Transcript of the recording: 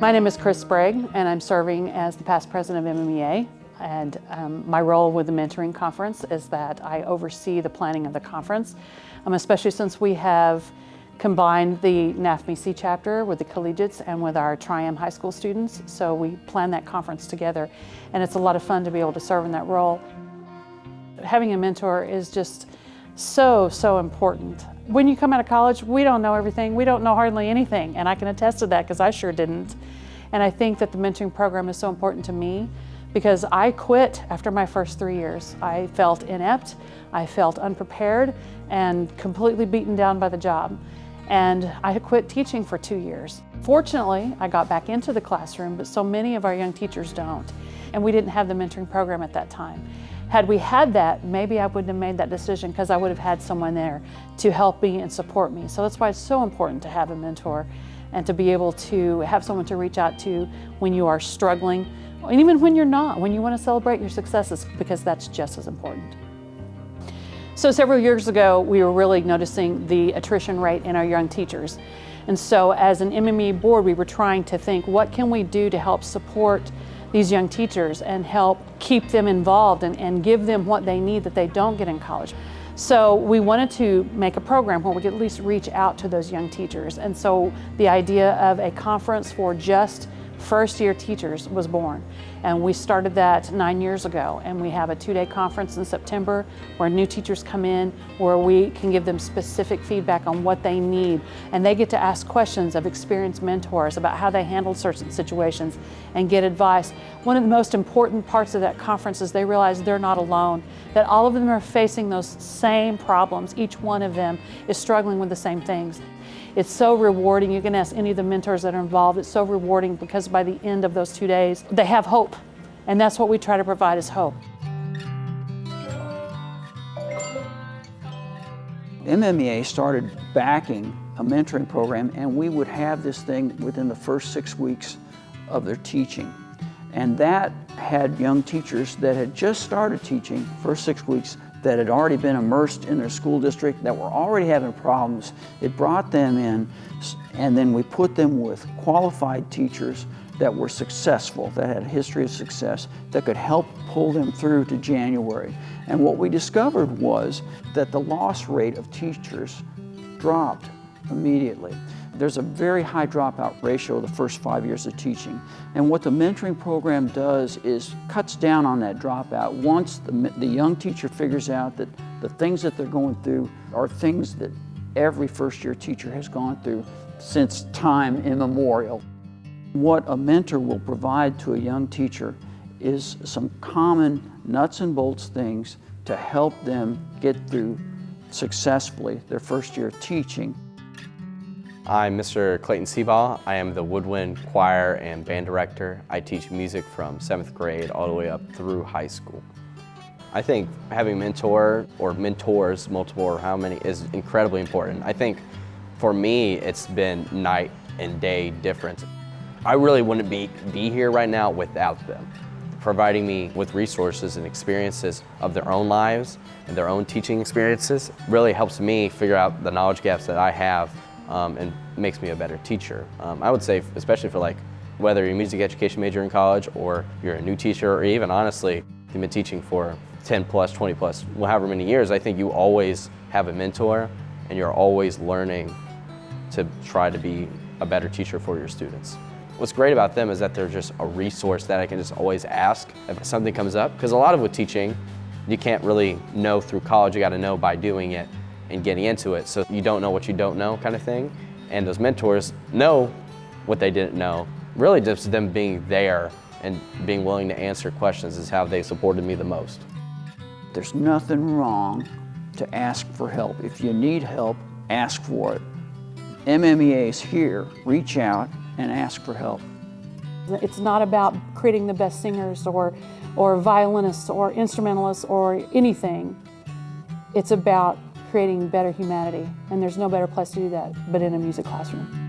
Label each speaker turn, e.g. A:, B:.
A: My name is Chris Sprague, and I'm serving as the past president of MMEA. And my role with the mentoring conference is that I oversee the planning of the conference, especially since we have combined the MMEA chapter with the collegiates and with our Tri-M high school students. So we plan that conference together, and it's a lot of fun to be able to serve in that role. Having a mentor is just so important. When you come out of college, we don't know everything. We don't know hardly anything, and I can attest to that because I sure didn't. And I think that the mentoring program is so important to me because I quit after my first 3 years. I felt inept, I felt unprepared, and completely beaten down by the job. And I quit teaching for 2 years. Fortunately, I got back into the classroom, but so many of our young teachers don't. And we didn't have the mentoring program at that time. Had we had that, maybe I wouldn't have made that decision because I would have had someone there to help me and support me. So that's why it's so important to have a mentor and to be able to have someone to reach out to when you are struggling, and even when you're not, when you want to celebrate your successes, because that's just as important. So several years ago, we were really noticing the attrition rate in our young teachers. And so as an MMEA board, we were trying to think, what can we do to help support these young teachers and help keep them involved and give them what they need that they don't get in college. So we wanted to make a program where we could at least reach out to those young teachers. And so the idea of a conference for just first-year teachers was born. And we started that 9 years ago. And we have a 2-day conference in September where new teachers come in, where we can give them specific feedback on what they need. And they get to ask questions of experienced mentors about how they handle certain situations and get advice. One of the most important parts of that conference is they realize they're not alone, that all of them are facing those same problems. Each one of them is struggling with the same things. It's so rewarding. You can ask any of the mentors that are involved. It's so rewarding because by the end of those 2 days, they have hope. And that's what we try to provide is hope.
B: MMEA started backing a mentoring program, and we would have this thing within the first 6 weeks of their teaching. And that had young teachers that had just started teaching, first 6 weeks, that had already been immersed in their school district, that were already having problems. It brought them in, and then we put them with qualified teachers that were successful, that had a history of success, that could help pull them through to January. And what we discovered was that the loss rate of teachers dropped immediately. There's a very high dropout ratio the first 5 years of teaching. And what the mentoring program does is cuts down on that dropout. Once the young teacher figures out that the things that they're going through are things that every first-year teacher has gone through since time immemorial. What a mentor will provide to a young teacher is some common nuts and bolts things to help them get through successfully their first year of teaching.
C: I'm Mr. Clayton Seaball. I am the woodwind, choir, and band director. I teach music from 7th grade all the way up through high school. I think having a mentor or mentors, multiple or how many, is incredibly important. I think for me, it's been night and day difference. I really wouldn't be here right now without them, providing me with resources and experiences of their own lives and their own teaching experiences. Really helps me figure out the knowledge gaps that I have and makes me a better teacher. I would say, especially for whether you're a music education major in college or you're a new teacher, or even honestly, you've been teaching for 10 plus, 20 plus, however many years, I think you always have a mentor and you're always learning to try to be a better teacher for your students. What's great about them is that they're just a resource that I can just always ask if something comes up, because a lot of with teaching, you can't really know through college, you got to know by doing it and getting into it, so you don't know what you don't know kind of thing. And those mentors know what they didn't know. Really just them being there and being willing to answer questions is how they supported me the most.
B: There's nothing wrong to ask for help. If you need help, ask for it. MMEA is here. Reach out and ask for help.
A: It's not about creating the best singers or violinists or instrumentalists or anything. It's about creating better humanity, and there's no better place to do that but in a music classroom.